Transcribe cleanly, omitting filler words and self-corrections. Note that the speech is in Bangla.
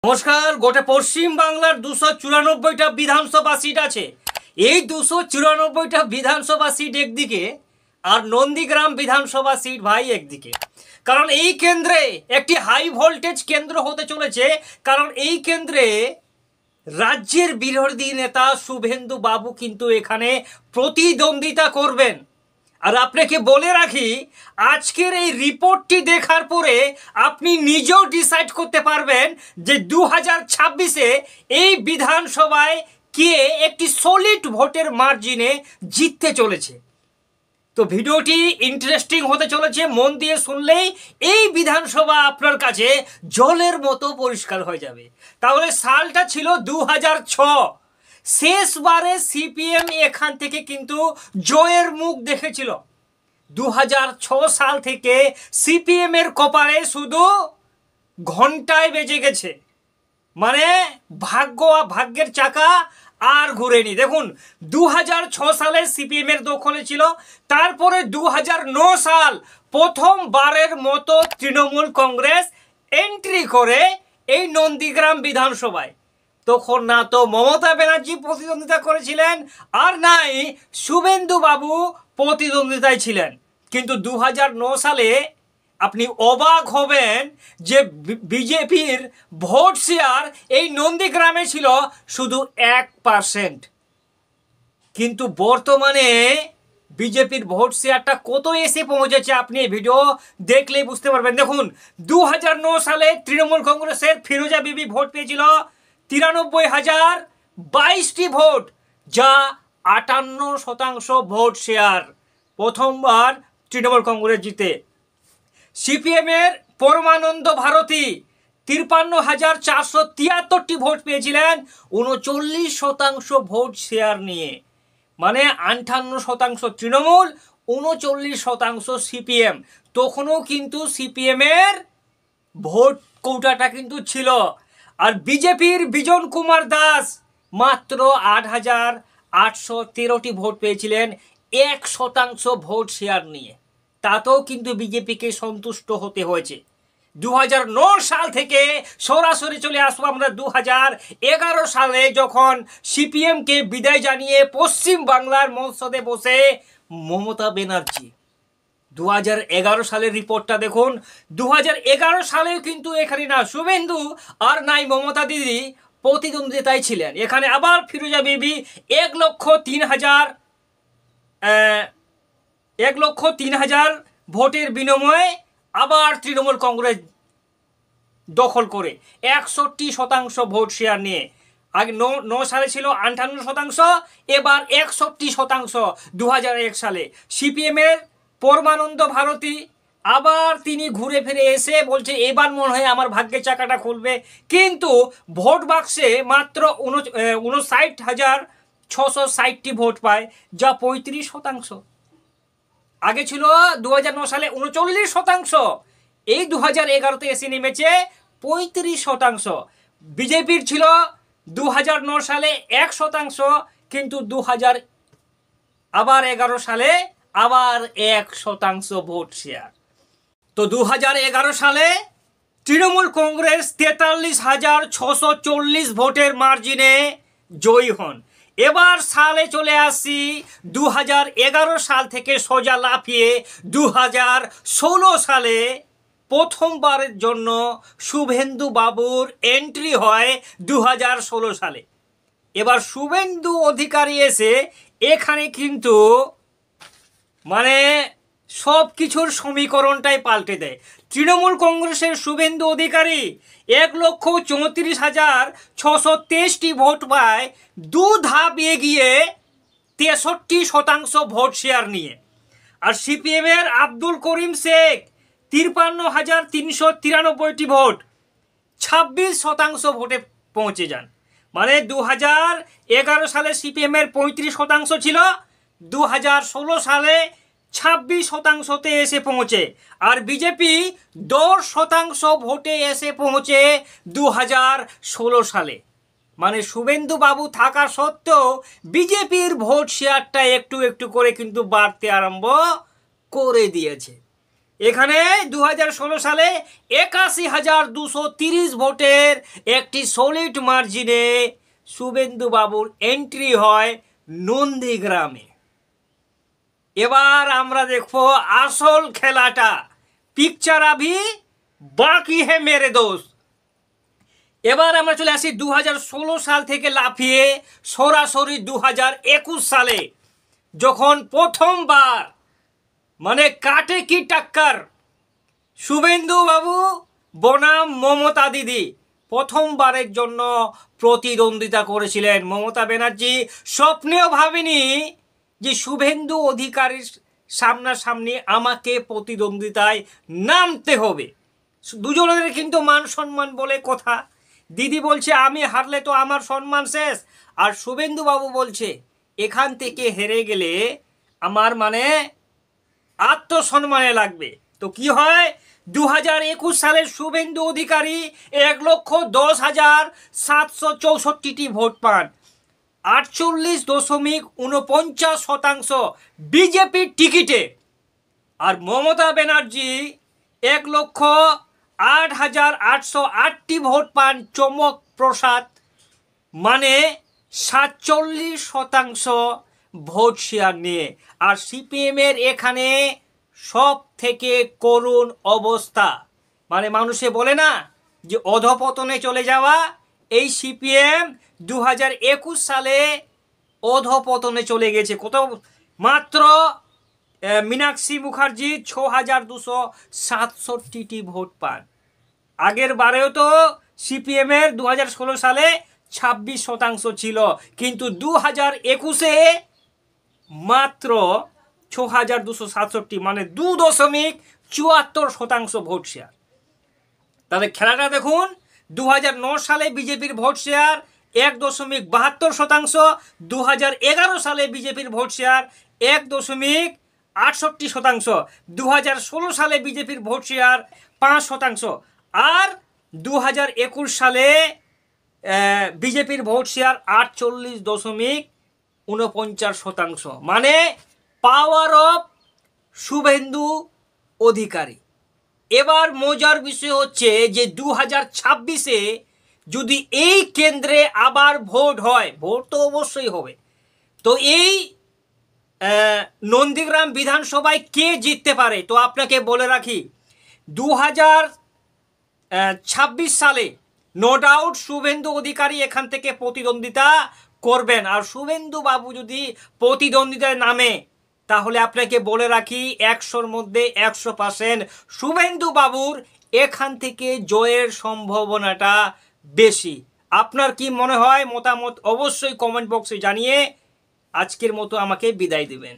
নমস্কার। গোটা পশ্চিম বাংলার 294টা বিধানসভা সিট আছে। এই 294টা বিধানসভা সিট একদিকে আর নন্দীগ্রাম বিধানসভা সিট ভাই একদিকে। কারণ এই কেন্দ্রে একটি হাই ভোল্টেজ কেন্দ্র হতে চলেছে। কারণ এই কেন্দ্রে রাজ্যের বিরোধী নেতা শুভেন্দু বাবু কিন্তু এখানে প্রতিদ্বন্দ্বিতা করবেন। আর আপনাকে বলে রাখি, আজকের এই রিপোর্টটি দেখার পরে আপনি নিজেও ডিসাইড করতে পারবেন যে 2026-এ এই বিধানসভায় কে একটি সলিড ভোটের মার্জিনে জিততে চলেছে। তো ভিডিওটি ইন্টারেস্টিং হতে চলেছে, মন দিয়ে শুনলেই এই বিধানসভা আপনার কাছে জলের মতো পরিষ্কার হয়ে যাবে। তাহলে সালটা ছিল 2006। শেষবারে সিপিএম এখান থেকে কিন্তু জয়ের মুখ দেখেছিল। 2006 সাল থেকে সিপিএম এর কপালে শুধু ঘন্টায় বেজে গেছে, মানে ভাগ্যের চাকা আর ঘুরেনি। দেখুন, 2006 সালে সিপিএম এর দখলে ছিল। তারপরে 2009 সাল প্রথমবারের মতো তৃণমূল কংগ্রেস এন্ট্রি করে এই নন্দীগ্রাম বিধানসভায়। তখন না তো মমতা ব্যানার্জি প্রতিদ্বন্দ্বিতা করেছিলেন, আর নাই শুভেন্দু বাবু প্রতিদ্বন্দ্বিতায় ছিলেন। কিন্তু 2009 সালে আপনি অবাক হবেন যে বিজেপির ভোট শেয়ার এই নন্দীগ্রামে ছিল শুধু 1%। কিন্তু বর্তমানে বিজেপির ভোট শেয়ারটা কত এসে পৌঁছেছে আপনি এই ভিডিও দেখলেই বুঝতে পারবেন। দেখুন, 2009 সালে তৃণমূল কংগ্রেসের ফিরোজা বিবি ভোট পেয়েছিল 93,022টি ভোট, যা 58% ভোট শেয়ার। প্রথমবার তৃণমূল কংগ্রেস জিতে। সিপিএম এর পরমানন্দ ভারতী 53,473টি ভোট পেয়েছিলেন 39% ভোট শেয়ার নিয়ে, মানে 58% তৃণমূল, 39% সিপিএম। তখনও কিন্তু সিপিএম এর ভোট কৌটাটা কিন্তু ছিল। আর বিজেপির বিজন কুমার দাস মাত্র 8,813টি ভোট পেয়েছিলেন 1% ভোট শেয়ার নিয়ে। তাতেও কিন্তু বিজেপিকে সন্তুষ্ট হতে হয়েছে। 2009 সাল থেকে সরাসরি চলে আসবো আমরা 2011 সালে, যখন সিপিএমকে বিদায় জানিয়ে পশ্চিম বাংলার সংসদে বসে মমতা ব্যানার্জি। 2011 সালের রিপোর্টটা দেখুন। 2011 সালেও কিন্তু এখানে না শুভেন্দু আর নাই মমতা দিদি প্রতিদ্বন্দ্বিতায় ছিলেন। এখানে আবার ফিরোজা বিবি 1,03,000 ভোটের বিনিময়ে আবার তৃণমূল কংগ্রেস দখল করে 61% ভোট শেয়ার নিয়ে। আগে 9 সালে ছিল 58%, এবার 61% 2001 সালে। সিপিএম এর পরমানন্দ ভারতী আবার তিনি ঘুরে ফিরে এসে বলছে এবার মনে হয় আমার ভাগ্যের চাকাটা খুলবে। কিন্তু ভোট বাক্সে মাত্র 59,660টি ভোট পায়, যা 35%। আগে ছিল 2009 সালে 39%, এই 2011-তে এসে নেমেছে 35%। বিজেপির ছিল 2009 সালে 1%, কিন্তু 2011 সালে আবার 1% ভোট শেয়ার। তো 2011 সালে তৃণমূল কংগ্রেস 43,640 ভোটের মার্জিনে জয়ী হন। এবার সালে চলে আসি 2011 সাল থেকে সোজা লাফিয়ে 2016 সালে প্রথমবারের জন্য শুভেন্দু বাবুর এন্ট্রি হয় 2016 সালে। এবার শুভেন্দু অধিকারী এসে এখানে কিন্তু মানে সব কিছুর সমীকরণটাই পাল্টে দেয়। তৃণমূল কংগ্রেসের শুভেন্দু অধিকারী 1,34,623টি ভোট পায়, 2 ধাপ এগিয়ে 63% ভোট শেয়ার নিয়ে। আর সিপিএম এর আব্দুল করিম শেখ 53,393টি ভোট, 26% ভোটে পৌঁছে যান। মানে 2011 সালে সিপিএম এর 35% ছিল, 2016 সালে 26%তে এসে পৌঁছে। আর বিজেপি 10% ভোটে এসে পৌঁছে 2016 সালে। মানে শুভেন্দু বাবু থাকা সত্ত্বেও বিজেপির ভোট শেয়ারটা একটু একটু করে কিন্তু বাড়তে আরম্ভ করে দিয়েছে। এখানে 2016 সালে 81,230 ভোটের একটি সলিড মার্জিনে শুভেন্দু বাবুর এন্ট্রি হয় নন্দীগ্রামে। এবার আমরা দেখবো আসল খেলাটা, পিকচার আভি বাকি হে মেরে দোস্ত। এবার আমরা চলে আসি 2016 সাল থেকে লাফিয়ে সরাসরি 2021 সালে, যখন প্রথমবার মানে কাটে কি টাক্কার শুভেন্দু বাবু বনাম মমতা দিদি প্রথমবারের জন্য প্রতিদ্বন্দ্বিতা করেছিলেন। মমতা ব্যানার্জি স্বপ্নেও ভাবেনি যে শুভেন্দু অধিকারীর সামনাসামনি আমাকে প্রতিদ্বন্দ্বিতায় নামতে হবে। দুজনের কিন্তু মান সম্মান বলে কথা। দিদি বলছে আমি হারলে তো আমার সম্মান শেষ, আর শুভেন্দু বাবু বলছে এখান থেকে হেরে গেলে আমার মানে আত্মসম্মানে লাগবে। তো কি হয়, 2021 সালের শুভেন্দু অধিকারী 1,10,764টি ভোট পান, 48.49% বিজেপির টিকিটে। আর মমতা ব্যানার্জি 1,08,808টি ভোট পান চমক প্রসাদ, মানে 47% ভোট শেয়ার নিয়ে। আর সিপিএমের এখানে সব থেকে করুণ অবস্থা, মানে মানুষে বলে না যে অধপতনে চলে যাওয়া, এই সিপিএম 2021 সালে অধপতনে চলে গেছে। কত মাত্র মীনাক্ষী মুখার্জি 6,267টি ভোট পান। আগের বারেও তো সিপিএমের 2016 সালে 26% ছিল, কিন্তু 2021-এ মাত্র 6,267, মানে 2.74% ভোট শেয়ার। তাহলে খেলাটা দেখুন, 2009 সালে বিজেপির ভোট শেয়ার 1.72%, 2011 সালে বিজেপির ভোট শেয়ার 1.68%, 2016 সালে বিজেপির ভোট শেয়ার 5%, আর 2021 সালে বিজেপির ভোট শেয়ার 48.49%, মানে পাওয়ার অফ শুভেন্দু অধিকারী। এবার মজার বিষয় হচ্ছে যে 2026-এ যদি এই কেন্দ্রে আবার ভোট হয়, ভোট তো অবশ্যই হবে, তো এই নন্দীগ্রাম বিধানসভায় কে জিততে পারে। তো আপনাকে বলে রাখি, 2026 সালে নো ডাউট শুভেন্দু অধিকারী এখান থেকে প্রতিদ্বন্দ্বিতা করবেন। আর শুভেন্দু বাবু যদি প্রতিদ্বন্দ্বিতায় নামে, তাহলে আপনাকে বলে রাখি 100-র মধ্যে 100% শুভেন্দু বাবুর এখান থেকে জয়ের সম্ভাবনাটা বেশি। আপনার কি মনে হয়, মতামত অবশ্যই কমেন্ট বক্সে জানিয়ে আজকের মতো আমাকে বিদায় দেবেন।